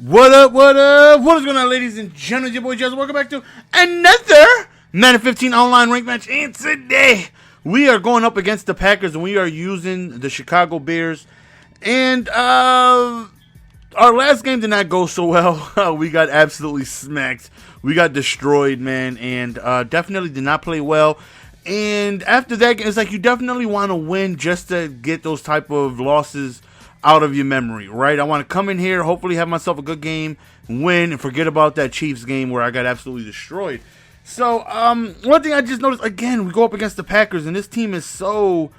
What up, what up? What is going on, ladies and gentlemen? Your boy Jazz. Welcome back to another Madden 15 online rank match. And today, we are going up against the Packers, and we are using the Chicago Bears. And our last game did not go so well. We got absolutely smacked. We got destroyed, man, and definitely did not play well. And after that, it's like you definitely want to win just to get those type of losses out of your memory, right? I want to come in here, hopefully have myself a good game, win, and forget about that Chiefs game where I got absolutely destroyed. So, one thing I just noticed, again, we go up against the Packers, and this team is so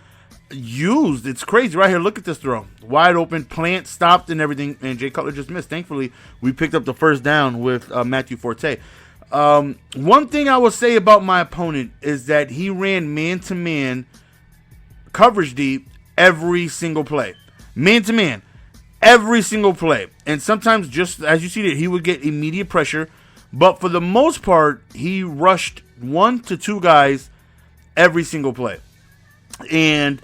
used. It's crazy. Right here, look at this throw. Wide open, plant, stopped, and everything, and Jay Cutler just missed. Thankfully, we picked up the first down with Matthew Forte. One thing I will say about my opponent is that he ran man-to-man coverage deep every single play. Man-to-man, every single play. And sometimes, just as you see that, he would get immediate pressure. But for the most part, he rushed 1 to 2 guys every single play. And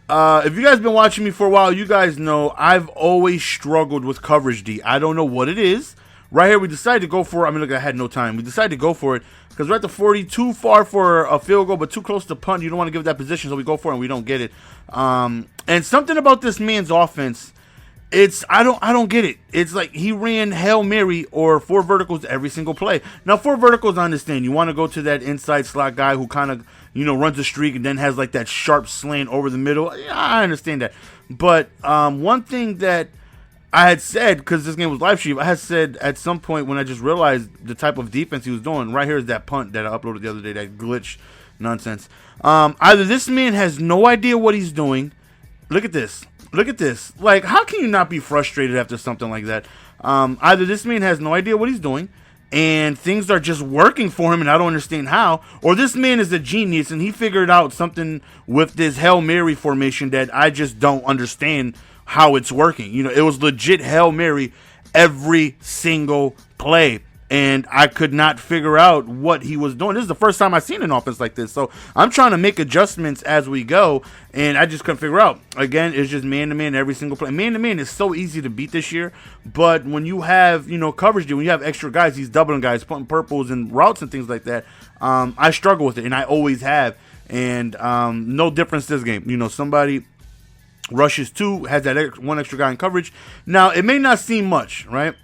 if you guys have been watching me for a while, you guys know I've always struggled with coverage D. I don't know what it is. Right here, we decided to go for it. I mean, look, I had no time. We decided to go for it because we're at the 40, too far for a field goal, but too close to punt. You don't want to give that position, so we go for it and we don't get it. And something about this man's offense, I don't get it. It's like he ran Hail Mary or 4 verticals every single play. Now, 4 verticals, I understand. You want to go to that inside slot guy who kind of, runs a streak and then has like that sharp slant over the middle. Yeah, I understand that. But one thing that I had said, because this game was live streamed, I had said at some point when I just realized the type of defense he was doing, right here is that punt that I uploaded the other day, that glitch nonsense. Either this man has no idea what he's doing. Look at this. Look at this. Like, how can you not be frustrated after something like that? Either this man has no idea what he's doing, and things are just working for him, and I don't understand how, or this man is a genius, and he figured out something with this Hail Mary formation that I just don't understand how it's working. It was legit Hail Mary every single play, and I could not figure out what he was doing. This is the first time I've seen an offense like this, so I'm trying to make adjustments as we go, and I just couldn't figure out. Again, it's just man-to-man every single play. Man-to-man is so easy to beat this year, but when you have, coverage, when you have extra guys, he's doubling guys, putting purples and routes and things like that, I struggle with it, and I always have, and no difference this game. Somebody rushes 2, has that one extra guy in coverage. Now, it may not seem much, right?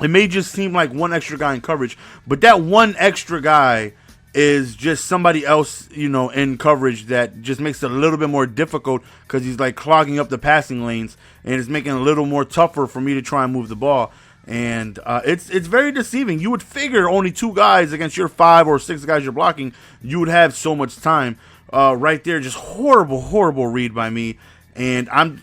It may just seem like one extra guy in coverage, but that one extra guy is just somebody else, in coverage that just makes it a little bit more difficult because he's like clogging up the passing lanes, and it's making it a little more tougher for me to try and move the ball. And it's very deceiving. You would figure only 2 guys against your 5 or 6 guys you're blocking, you would have so much time. Right there, just horrible read by me. And I'm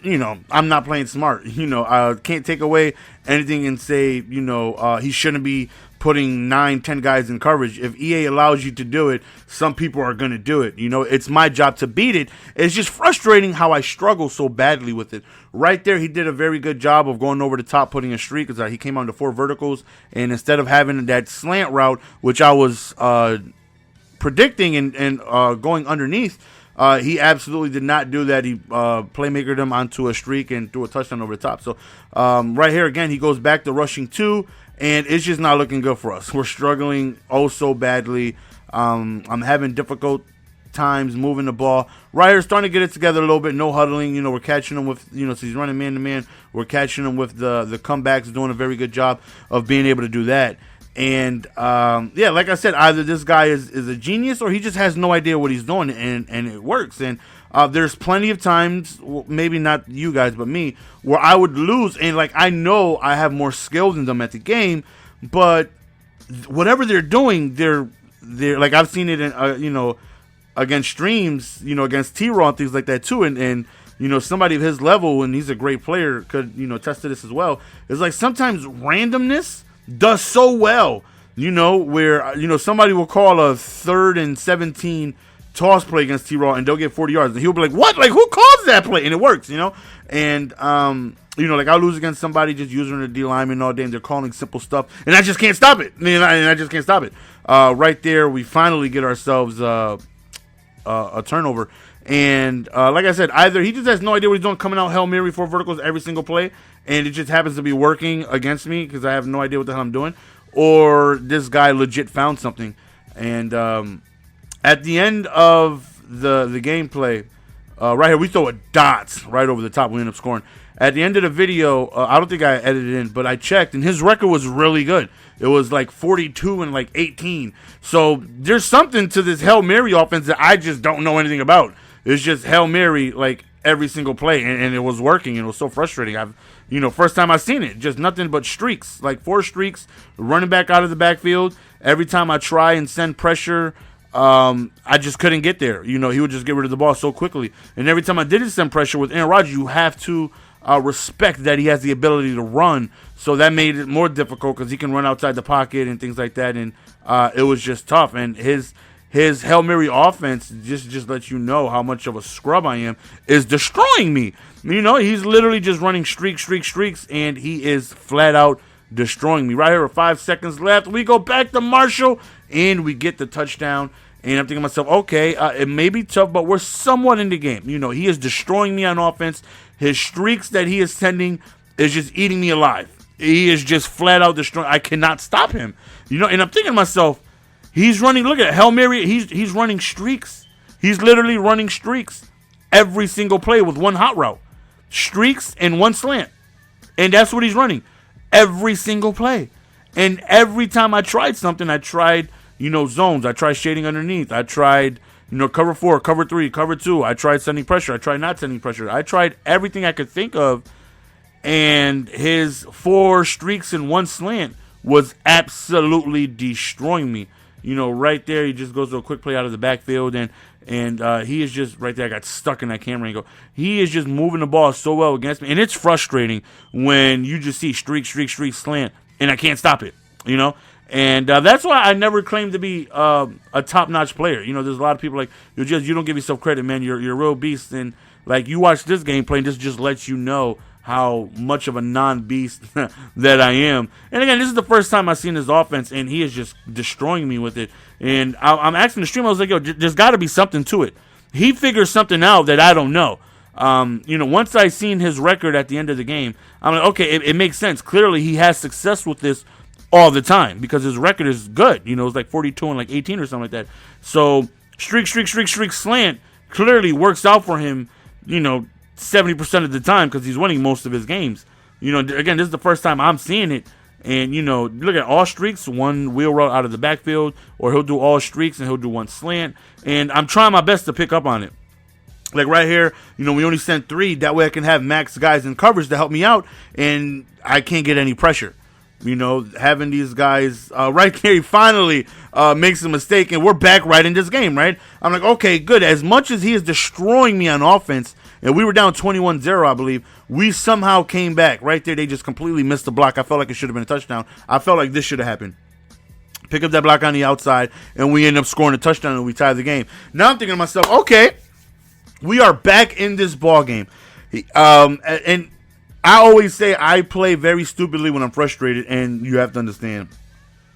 not playing smart. I can't take away anything and say, he shouldn't be putting 9-10 guys in coverage. If EA allows you to do it, some people are going to do it. It's my job to beat it. It's just frustrating how I struggle so badly with it. Right there, he did a very good job of going over the top, putting a streak, because he came on to 4 verticals. And instead of having that slant route, which I was predicting and going underneath, he absolutely did not do that. He playmakered him onto a streak and threw a touchdown over the top. So right here, again, he goes back to rushing 2, and it's just not looking good for us. We're struggling so badly. I'm having difficult times moving the ball. Right here, starting to get it together a little bit. No huddling. We're catching him with, so he's running man-to-man. We're catching him with the comebacks, doing a very good job of being able to do that. And, like I said, either this guy is a genius or he just has no idea what he's doing, and it works. And there's plenty of times, maybe not you guys, but me, where I would lose. And, I know I have more skill than them at the game, but whatever they're doing, they're like, I've seen it in, against streams, against T-Raw and things like that, too. And somebody of his level, and he's a great player, could, attest to this as well. It's like sometimes randomness does so well, where, somebody will call a 3rd and 17 toss play against T-Raw and they'll get 40 yards. And he'll be like, what? Like, who calls that play? And it works, And, I'll lose against somebody just using the D lineman all day and they're calling simple stuff. And I just can't stop it. Right there, we finally get ourselves a turnover. And like I said, either he just has no idea what he's doing, coming out Hail Mary 4 verticals every single play, and it just happens to be working against me because I have no idea what the hell I'm doing, or this guy legit found something. And at the end of the gameplay, right here, we throw a dot right over the top. We end up scoring. At the end of the video, I don't think I edited it in, but I checked, and his record was really good. It was like 42 and like 18. So there's something to this Hail Mary offense that I just don't know anything about. It's just Hail Mary like every single play, and it was working, and it was so frustrating. First time I've seen it, just nothing but streaks, like 4 streaks, running back out of the backfield. Every time I try and send pressure, I just couldn't get there. He would just get rid of the ball so quickly. And every time I did send pressure with Aaron Rodgers, you have to respect that he has the ability to run. So that made it more difficult because he can run outside the pocket and things like that. And it was just tough. And his Hail Mary offense just lets you know how much of a scrub I am, is destroying me. He's literally just running streaks, and he is flat out destroying me. Right here with 5 seconds left, we go back to Marshall, and we get the touchdown. And I'm thinking to myself, okay, it may be tough, but we're somewhat in the game. He is destroying me on offense. His streaks that he is sending is just eating me alive. He is just flat out destroying. I cannot stop him. And I'm thinking to myself, he's running, look at it, Hail Mary, he's running streaks. He's literally running streaks every single play with one hot route. Streaks and one slant. And that's what he's running every single play. And every time I tried something, I tried, zones. I tried shading underneath. I tried, cover 4, cover 3, cover 2. I tried sending pressure. I tried not sending pressure. I tried everything I could think of. And his 4 streaks and 1 slant was absolutely destroying me. Right there, he just goes to a quick play out of the backfield, and he is just right there. I got stuck in that camera angle. He is just moving the ball so well against me, and it's frustrating when you just see streak, slant, and I can't stop it. And that's why I never claimed to be a top-notch player. There's a lot of people like, you don't give yourself credit, man. You're a real beast, and like you watch this gameplay, and this just lets you know how much of a non-beast that I am. And again, this is the first time I've seen his offense, and he is just destroying me with it. And I'm asking the stream, I was like, yo, there's got to be something to it. He figures something out that I don't know. Once I seen his record at the end of the game, I'm like, okay, it makes sense. Clearly, he has success with this all the time because his record is good. It's like 42 and like 18 or something like that. So streak, slant clearly works out for him, 70% of the time because he's winning most of his games. Again, this is the first time I'm seeing it. And, look at all streaks, 1 wheel route out of the backfield, or he'll do all streaks and he'll do 1 slant. And I'm trying my best to pick up on it. Like right here, we only sent 3. That way I can have max guys in coverage to help me out, and I can't get any pressure. Having these guys right there, he finally makes a mistake, and we're back right in this game, right? I'm like, okay, good. As much as he is destroying me on offense, and we were down 21-0, I believe, we somehow came back. Right there, they just completely missed the block. I felt like it should have been a touchdown. I felt like this should have happened. Pick up that block on the outside, and we end up scoring a touchdown, and we tie the game. Now I'm thinking to myself, okay, we are back in this ball game. And I always say I play very stupidly when I'm frustrated, and you have to understand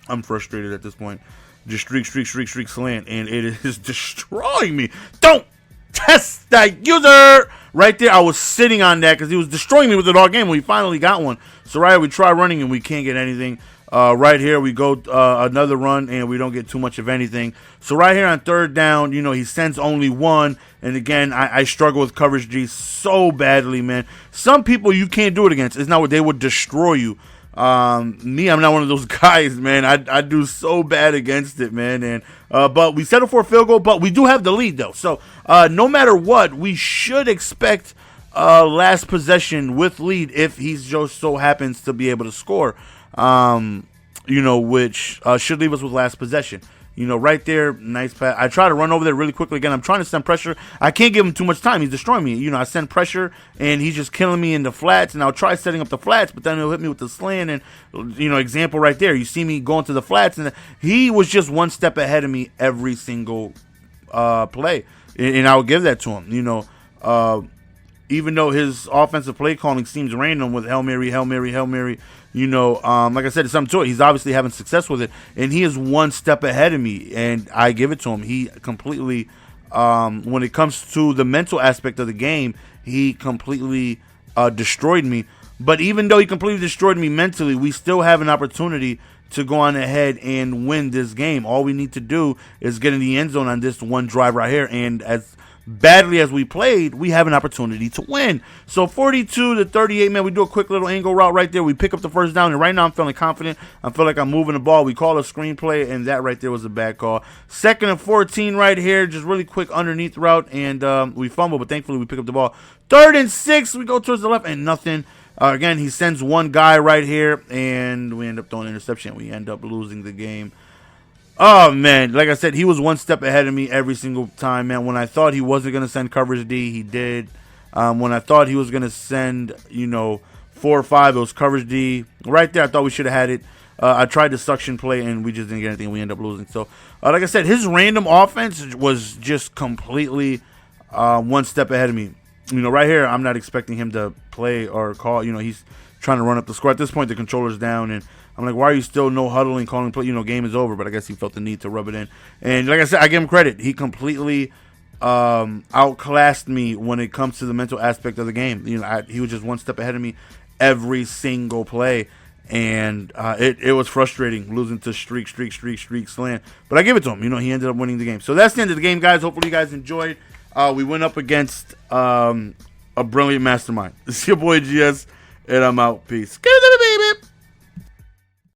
I'm frustrated at this point. Just streak, slant, and it is destroying me. Don't test that user! Right there, I was sitting on that because he was destroying me with it all game. We finally got one. So right here, we try running, and we can't get anything. Right here, we go another run, and we don't get too much of anything. So right here on 3rd down, he sends only 1. And again, I struggle with coverage G so badly, man. Some people you can't do it against. It's not what they would destroy you. Me, I'm not one of those guys, man. I do so bad against it, man. And but we settle for a field goal, but we do have the lead, though. So no matter what, we should expect last possession with lead if he just so happens to be able to score. Which should leave us with last possession. Right there, nice pass. I try to run over there really quickly again. I'm trying to send pressure. I can't give him too much time. He's destroying me. I send pressure, and he's just killing me in the flats, and I'll try setting up the flats, but then he'll hit me with the slant, and, example right there. You see me going to the flats, and he was just 1 step ahead of me every single play, and I would give that to him. Even though his offensive play calling seems random with Hail Mary, like I said, it's something to it. He's obviously having success with it, and he is 1 step ahead of me, and I give it to him. He completely, when it comes to the mental aspect of the game, he completely destroyed me. But even though he completely destroyed me mentally, we still have an opportunity to go on ahead and win this game. All we need to do is get in the end zone on this one drive right here. And as badly as we played, we have an opportunity to win. So 42-38, man, we do a quick little angle route right there. We pick up the first down, and right now I'm feeling confident. I feel like I'm moving the ball. We call a screenplay, and that right there was a bad call. 2nd and 14 right here, just really quick underneath route, and we fumble, but thankfully we pick up the ball. 3rd and 6, we go towards the left, and nothing. Again, he sends one guy right here, and we end up throwing an interception. We end up losing the game. Oh, man, like I said, he was one step ahead of me every single time, man. When I thought he wasn't going to send coverage D, he did. When I thought he was going to send, 4 or 5, it was coverage D. Right there, I thought we should have had it. I tried the suction play, and we just didn't get anything. We ended up losing. So, like I said, his random offense was just completely one step ahead of me. Right here, I'm not expecting him to play or call. He's trying to run up the score. At this point, the controller's down, and I'm like, why are you still no huddling, calling play? Game is over. But I guess he felt the need to rub it in. And like I said, I give him credit. He completely outclassed me when it comes to the mental aspect of the game. He was just one step ahead of me every single play. And it was frustrating losing to streak slant. But I give it to him. He ended up winning the game. So that's the end of the game, guys. Hopefully you guys enjoyed. We went up against a brilliant mastermind. It's your boy GS, and I'm out. Peace. Give it to the baby.